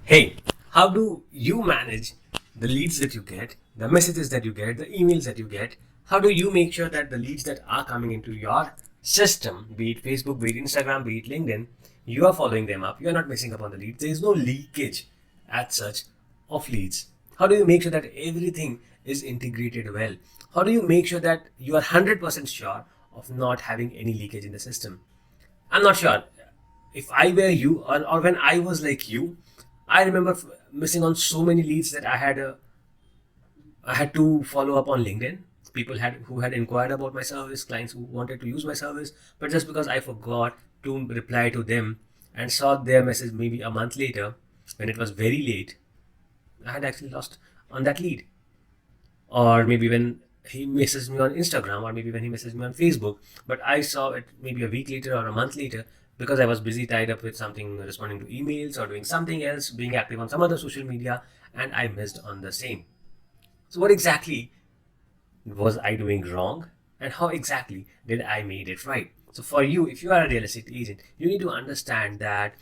Hey, how do you manage the leads that you get, the messages that you get, the emails that you get? How do you make sure that the leads that are coming into your system, be it Facebook, be it Instagram, be it LinkedIn, you are following them up, you are not missing up on the leads, there is no leakage as such of leads? How do you make sure that everything is integrated well? How do you make sure that you are 100% sure of not having any leakage in the system? I'm not sure if I were you, or when I was like you, I remember missing on so many leads that I had to follow up on LinkedIn. People had who had inquired about my service, clients who wanted to use my service, but just because I forgot to reply to them and saw their message maybe a month later when it was very late, I had actually lost on that lead. Or maybe when he messaged me on Instagram, or maybe when he messaged me on Facebook, but I saw it maybe a week later or a month later because I was busy tied up with something, responding to emails or doing something else, being active on some other social media, and I missed on the same. So what exactly was I doing wrong, and how exactly did I made it right? So for you, if you are a real estate agent, you need to understand that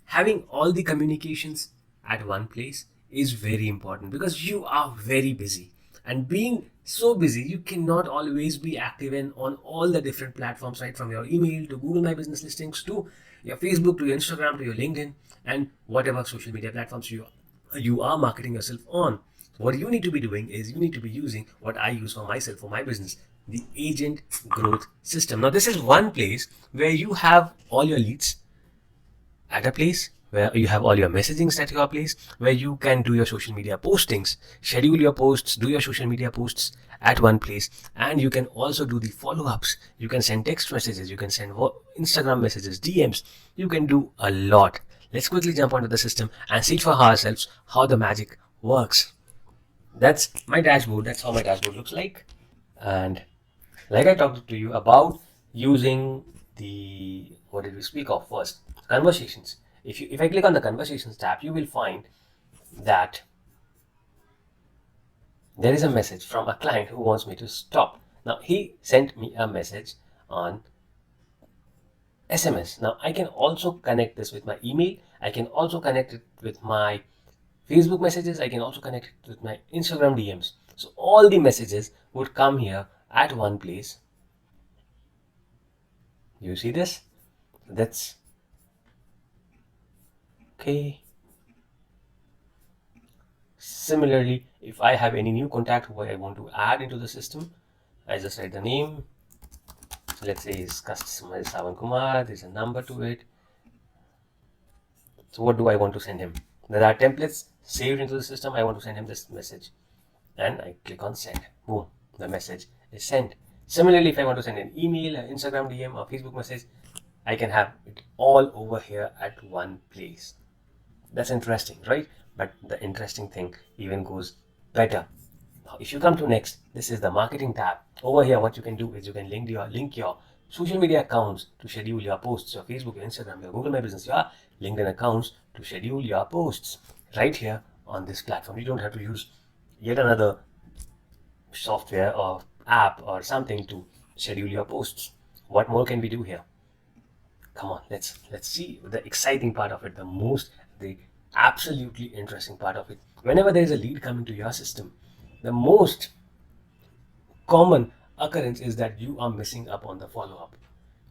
having all the communications at one place is very important because you are very busy, and being so busy you cannot always be active in on all the different platforms, right from your email to Google My Business listings to your Facebook to your Instagram to your LinkedIn and whatever social media platforms you are marketing yourself on. What you need to be doing is you need to be using what I use for myself, for my business, the agent growth system. Now, this is one place where you have all your leads at a place, where you have all your messagings at your place, where you can do your social media postings, schedule your posts, do your social media posts at one place, and you can also do the follow-ups. You can send text messages, you can send Instagram messages, DMs, you can do a lot. Let's quickly jump onto the system and see for ourselves how the magic works. That's my dashboard. That's how my dashboard looks like. And like I talked to you about using the, what did we speak of first? Conversations. If I click on the conversations tab, you will find that there is a message from a client who wants me to stop. Now he sent me a message on SMS. Now I can also connect this with my email. I can also connect it with my Facebook messages. I can also connect it with my Instagram DMs. So all the messages would come here at one place. You see this? That's okay. Similarly, if I have any new contact who I want to add into the system, I just write the name. So let's say his customer is Sawan Kumar. There's a number to it. So what do I want to send him? There are templates saved into the system. I want to send him this message, and I click on send. Boom, the message is sent. Similarly, if I want to send an email, an Instagram DM, or Facebook message, I can have it all over here at one place. That's interesting, right? But the interesting thing even goes better. If you come to next, this is the marketing tab. Over here, what you can do is you can link your social media accounts to schedule your posts, your Facebook, your Instagram, your Google My Business, your LinkedIn accounts to schedule your posts right here on this platform. You don't have to use yet another software or app or something to schedule your posts. What more can we do here? Come on, let's see the exciting part of it, the absolutely interesting part of it. Whenever there is a lead coming to your system, the most common occurrence is that you are missing up on the follow-up.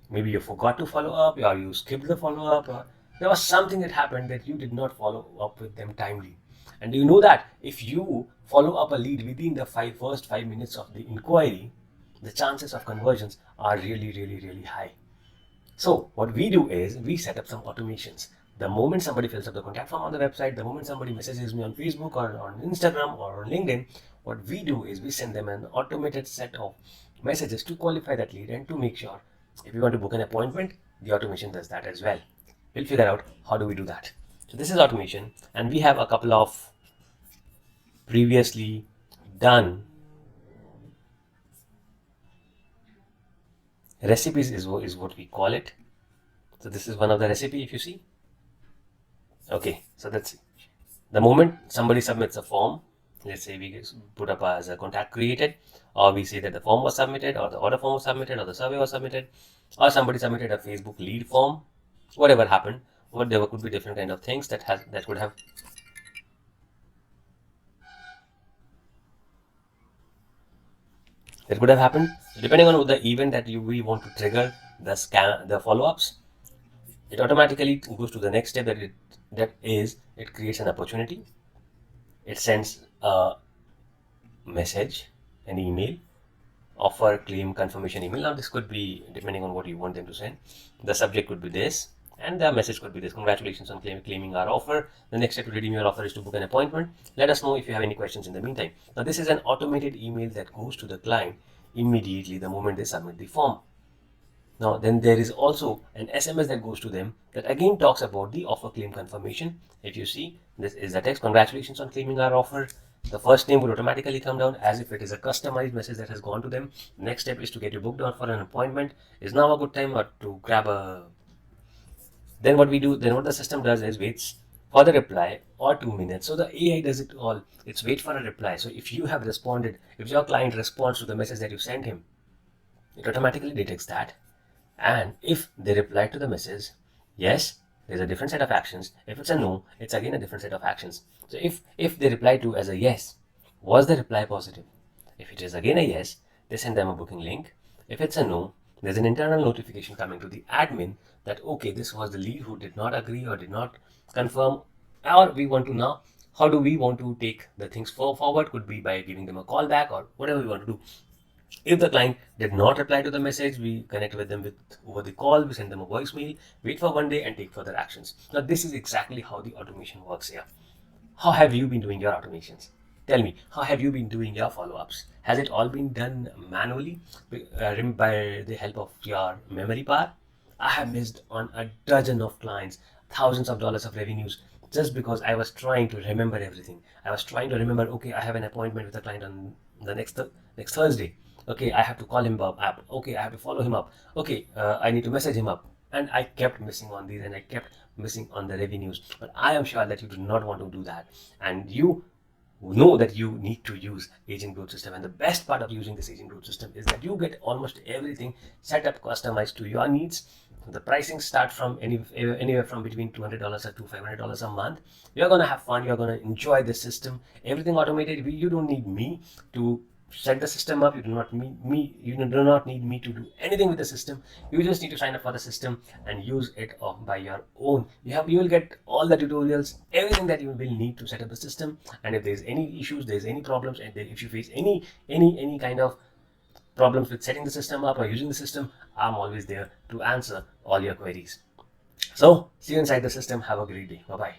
Maybe you forgot to follow up, or you skipped the follow-up, or there was something that happened that you did not follow up with them timely. And do you know that if you follow up a lead within the first 5 minutes of the inquiry, the chances of conversions are really, really, really high. So what we do is we set up some automations. The moment somebody fills up the contact form on the website, the moment somebody messages me on Facebook or on Instagram or on LinkedIn, what we do is we send them an automated set of messages to qualify that lead and to make sure if you want to book an appointment, the automation does that as well. We'll figure out how do we do that. So this is automation, and we have a couple of previously done recipes is what we call it. So this is one of the recipe, if you see. Okay, so that's the moment somebody submits a form. Let's say we put up as a contact created, or we say that the form was submitted, or the order form was submitted, or the survey was submitted, or somebody submitted a Facebook lead form. Whatever happened, there could be different kind of things that would have that could have happened. So depending on the event that we want to trigger the follow-ups, it automatically goes to the next step, that is it creates an opportunity. It sends a message, an email, offer, claim, confirmation email. Now this could be, depending on what you want them to send, the subject could be this and the message could be this: congratulations on claiming our offer. The next step to redeem your offer is to book an appointment. Let us know if you have any questions in the meantime. Now this is an automated email that goes to the client immediately the moment they submit the form. Now then there is also an SMS that goes to them that again talks about the offer claim confirmation. If you see, this is the text: congratulations on claiming our offer. The first name would automatically come down as if it is a customized message that has gone to them. Next step is to get you booked on for an appointment. Is now a good time or to grab a... Then what the system does is waits for the reply or 2 minutes. So the AI does it all. It's wait for a reply. So if you have responded, if your client responds to the message that you sent him, it automatically detects that. And if they reply to the message, yes, there's a different set of actions. If it's a no, it's again a different set of actions. So if they reply to as a yes, was the reply positive? If it is again a yes, they send them a booking link. If it's a no, there's an internal notification coming to the admin that okay, this was the lead who did not agree or did not confirm, or we want to now, how do we want to take the things forward? Could be by giving them a call back or whatever we want to do. If the client did not reply to the message, we connect with them over the call, we send them a voicemail, wait for 1 day and take further actions. Now this is exactly how the automation works here. How have you been doing your automations? Tell me, how have you been doing your follow-ups? Has it all been done manually by the help of your memory power? I have missed on a dozen of clients, thousands of dollars of revenues, just because I was trying to remember everything. I was trying to remember, okay, I have an appointment with a client on the next Thursday. Okay, I have to call him up. Okay, I have to follow him up. Okay, I need to message him up. And I kept missing on these and I kept missing on the revenues. But I am sure that you do not want to do that. And you know that you need to use agent growth system. And the best part of using this agent growth system is that you get almost everything set up, customized to your needs. The pricing start from anywhere from between $200 to $500 a month. You're going to have fun. You're going to enjoy the system. Everything automated. You don't need me to set the system up. You do not need me to do anything with the system. You just need to sign up for the system and use it by your own. You will get all the tutorials, everything that you will need to set up the system. And if there's any issues, there's any problems, and if you face any kind of problems with setting the system up or using the system, I'm always there to answer all your queries. So see you inside the system. Have a great day. Bye bye.